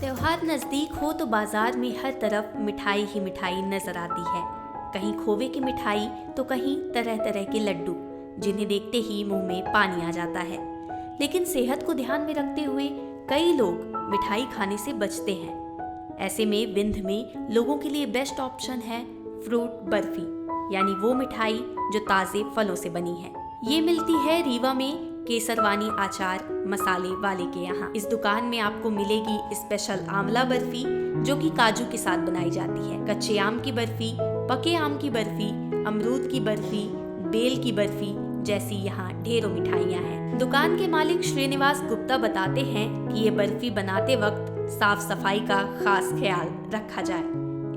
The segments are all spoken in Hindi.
त्योहार नजदीक हो तो बाजार में हर तरफ मिठाई ही मिठाई नजर आती है। कहीं खोवे की मिठाई तो कहीं तरह तरह के लड्डू, जिन्हें देखते ही मुंह में पानी आ जाता है। लेकिन सेहत को ध्यान में रखते हुए कई लोग मिठाई खाने से बचते हैं। ऐसे में विंध्य में लोगों के लिए बेस्ट ऑप्शन है फ्रूट बर्फी, यानी वो मिठाई जो ताजे फलों से बनी है। ये मिलती है रीवा में केसरवानी आचार मसाले वाले के यहाँ। इस दुकान में आपको मिलेगी स्पेशल आंवला बर्फी, जो कि काजू के साथ बनाई जाती है, कच्चे आम की बर्फी, पके आम की बर्फी, अमरूद की बर्फी, बेल की बर्फी जैसी यहाँ ढेरों मिठाइयाँ हैं। दुकान के मालिक श्रीनिवास गुप्ता बताते हैं कि ये बर्फी बनाते वक्त साफ सफाई का खास ख्याल रखा जाए,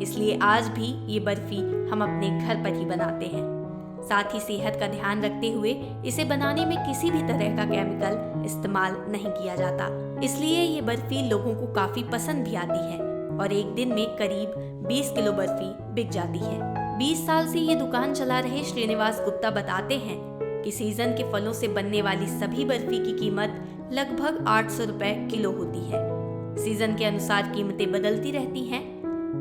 इसलिए आज भी ये बर्फी हम अपने घर पर ही बनाते हैं। साथ ही सेहत का ध्यान रखते हुए इसे बनाने में किसी भी तरह का केमिकल इस्तेमाल नहीं किया जाता, इसलिए ये बर्फी लोगों को काफी पसंद भी आती है और एक दिन में करीब 20 किलो बर्फी बिक जाती है। 20 साल से ये दुकान चला रहे श्रीनिवास गुप्ता बताते हैं कि सीजन के फलों से बनने वाली सभी बर्फी की कीमत लगभग 800 रुपए किलो होती है। सीजन के अनुसार कीमतें बदलती रहती हैं।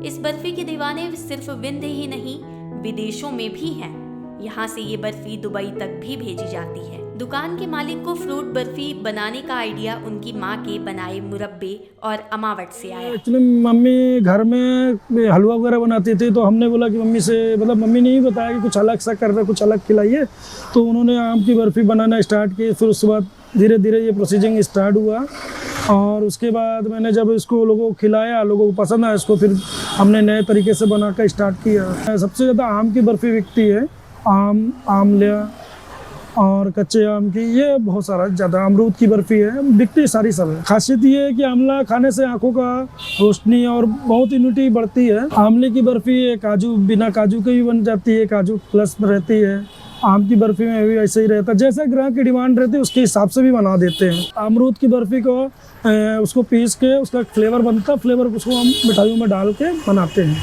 इस बर्फी के दीवाने सिर्फ विंध्य ही नहीं, विदेशों में भी हैं। यहाँ से ये बर्फी दुबई तक भी भेजी जाती है। दुकान के मालिक को फ्रूट बर्फी बनाने का आइडिया उनकी माँ के बनाए मुरब्बे और अमावट से आया। एक्चुअली मम्मी घर में हलवा वगैरह बनाती थी, तो हमने बोला कि मम्मी से, मतलब मम्मी ने ही बताया कि कुछ अलग सा कर रहे, कुछ अलग खिलाइए। तो उन्होंने आम की बर्फी बनाना स्टार्ट की। फिर उसके बाद धीरे धीरे ये प्रोसीजिंग स्टार्ट हुआ और उसके बाद मैंने जब इसको लोगों को खिलाया, लोगों को पसंद आया इसको, फिर हमने नए तरीके से बनाकर स्टार्ट किया। सबसे ज़्यादा आम की बर्फी बिकती है, आम, आमला और कच्चे आम की, ये बहुत सारा ज़्यादा। अमरूद की बर्फ़ी है, बिकती सारी सब है। खासियत ये है कि आमला खाने से आंखों का रोशनी और बहुत इम्यूनिटी बढ़ती है। आमले की बर्फ़ी काजू, बिना काजू के भी बन जाती है, काजू प्लस में रहती है। आम की बर्फ़ी में भी ऐसे ही रहता है, जैसे ग्राहक की डिमांड रहती है उसके हिसाब से भी बना देते हैं। अमरूद की बर्फ़ी को उसको पीस के उसका फ्लेवर बनता है, फ्लेवर उसको हम मिठाइयों में डाल के बनाते हैं।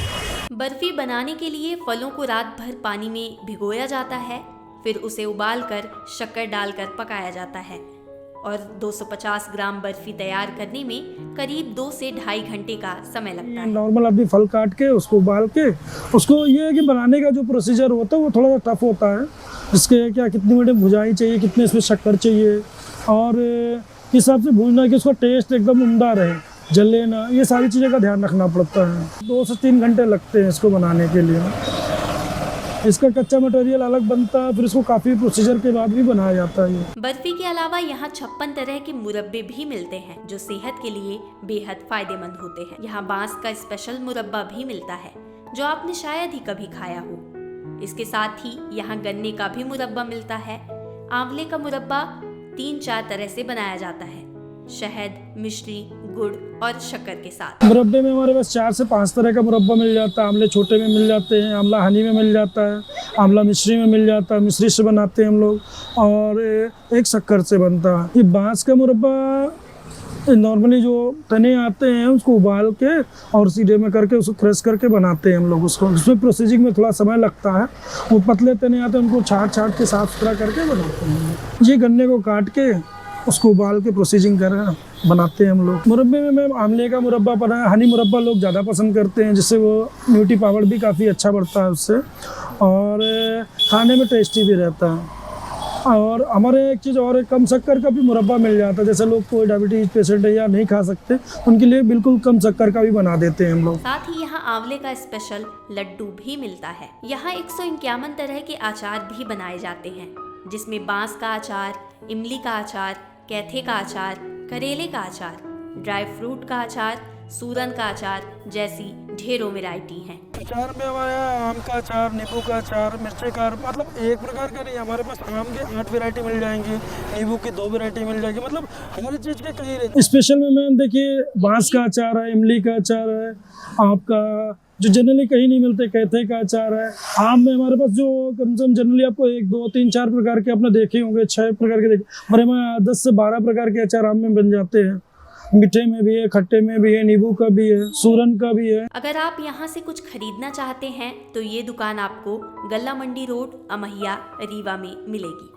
बर्फी बनाने के लिए फलों को रात भर पानी में भिगोया जाता है, फिर उसे उबालकर शक्कर डालकर पकाया जाता है और 250 ग्राम बर्फी तैयार करने में करीब 2 से ढाई घंटे का समय लगता है। नॉर्मल आदमी फल काट के उसको उबाल के, उसको ये है कि बनाने का जो प्रोसीजर होता है वो थोड़ा सा टफ होता है। इसके क्या कितनी मिनट भुजाई चाहिए, कितने इसमें शक्कर चाहिए और हिसाब से भूनना कि उसका टेस्ट एकदम उम्दा रहे, जले ना, ये सारी चीज़ों का ध्यान रखना पड़ता है। 2 से 3 घंटे लगते हैं इसको बनाने के लिए। इसका कच्चा मटेरियल अलग बनता है, फिर इसको काफ़ी प्रोसीजर के बाद भी बनाया जाता है। बर्फी के अलावा यहाँ 56 तरह के मुरब्बे भी मिलते हैं, जो सेहत के लिए बेहद फायदेमंद होते हैं। यहाँ बांस का स्पेशल मुरब्बा भी मिलता है, जो आपने शायद ही कभी खाया हो। इसके साथ ही यहाँ गन्ने का भी मुरब्बा मिलता है। आंवले का मुरब्बा 3-4 तरह से बनाया जाता है, शहद, मिश्री, गुड़ और शक्कर के साथ। मुरब्बे में हमारे पास 4 से 5 तरह का मुरब्बा मिल जाता है। आमले छोटे में मिल जाते हैं, आमला हनी में मिल जाता है, आमला मिश्री में मिल जाता है, मिश्री से बनाते हैं हम लोग, और एक शक्कर से बनता है। ये बांस का मुरब्बा नॉर्मली जो तने आते हैं उसको उबाल के और सीधे में करके उसको क्रश करके बनाते हैं हम लोग उसको। उसमें प्रोसीजिंग में थोड़ा समय लगता है। वो पतले तने आते हैं, उनको छाट के साफ सुथरा करके बनाते हैं। ये गन्ने को काट के उसको उबाल के प्रोसीजिंग कर बनाते हैं हम लोग। मुरब्बे में मैं आमले का मुरब्बा बनाया, हनी मुरब्बा लोग ज़्यादा पसंद करते हैं, जिससे वो इम्यूनिटी पावर भी काफ़ी अच्छा बढ़ता है उससे, और खाने में टेस्टी भी रहता है। और हमारे एक चीज़ और, कम शक्कर का भी मुरब्बा मिल जाता है। जैसे लोग कोई डायबिटीज़ पेशेंट है या नहीं खा सकते, उनके लिए बिल्कुल कम शक्कर का भी बना देते हैं हम लोग। साथ ही यहाँ आंवले का स्पेशल लड्डू भी मिलता है। यहाँ 151 तरह के अचार भी बनाए जाते हैं, जिसमें बांस का अचार, इमली का अचार, कैथे का अचार, करेले का अचार, ड्राई फ्रूट का अचार, सूरन का अचार जैसी ढेरों वैरायटी हैं। अचार में हमारे यहाँ आम का अचार, नींबू का अचार, मिर्ची का, मतलब एक प्रकार का नहीं, हमारे पास आम के 8 वैरायटी मिल जाएंगी, नींबू की 2 वैरायटी मिल जाएगी, मतलब हर चीज़ के कई। स्पेशल में मैम देखिए, बांस का अचार है, इमली का अचार है, आपका जो जनरली कहीं नहीं मिलते, कैथे का अचार है। आम में हमारे पास जो कम से कम जनरली आपको 1, 2, 3, 4 प्रकार के आपने देखे होंगे, 6 प्रकार के देखे, हमारे यहाँ 10 से 12 प्रकार के अचार आम में बन जाते हैं। मीठे में भी है, खट्टे में भी है, नींबू का भी है, सूरन का भी है। अगर आप यहाँ से कुछ खरीदना चाहते हैं तो ये दुकान आपको गल्ला मंडी रोड, अमहिया, रीवा में मिलेगी।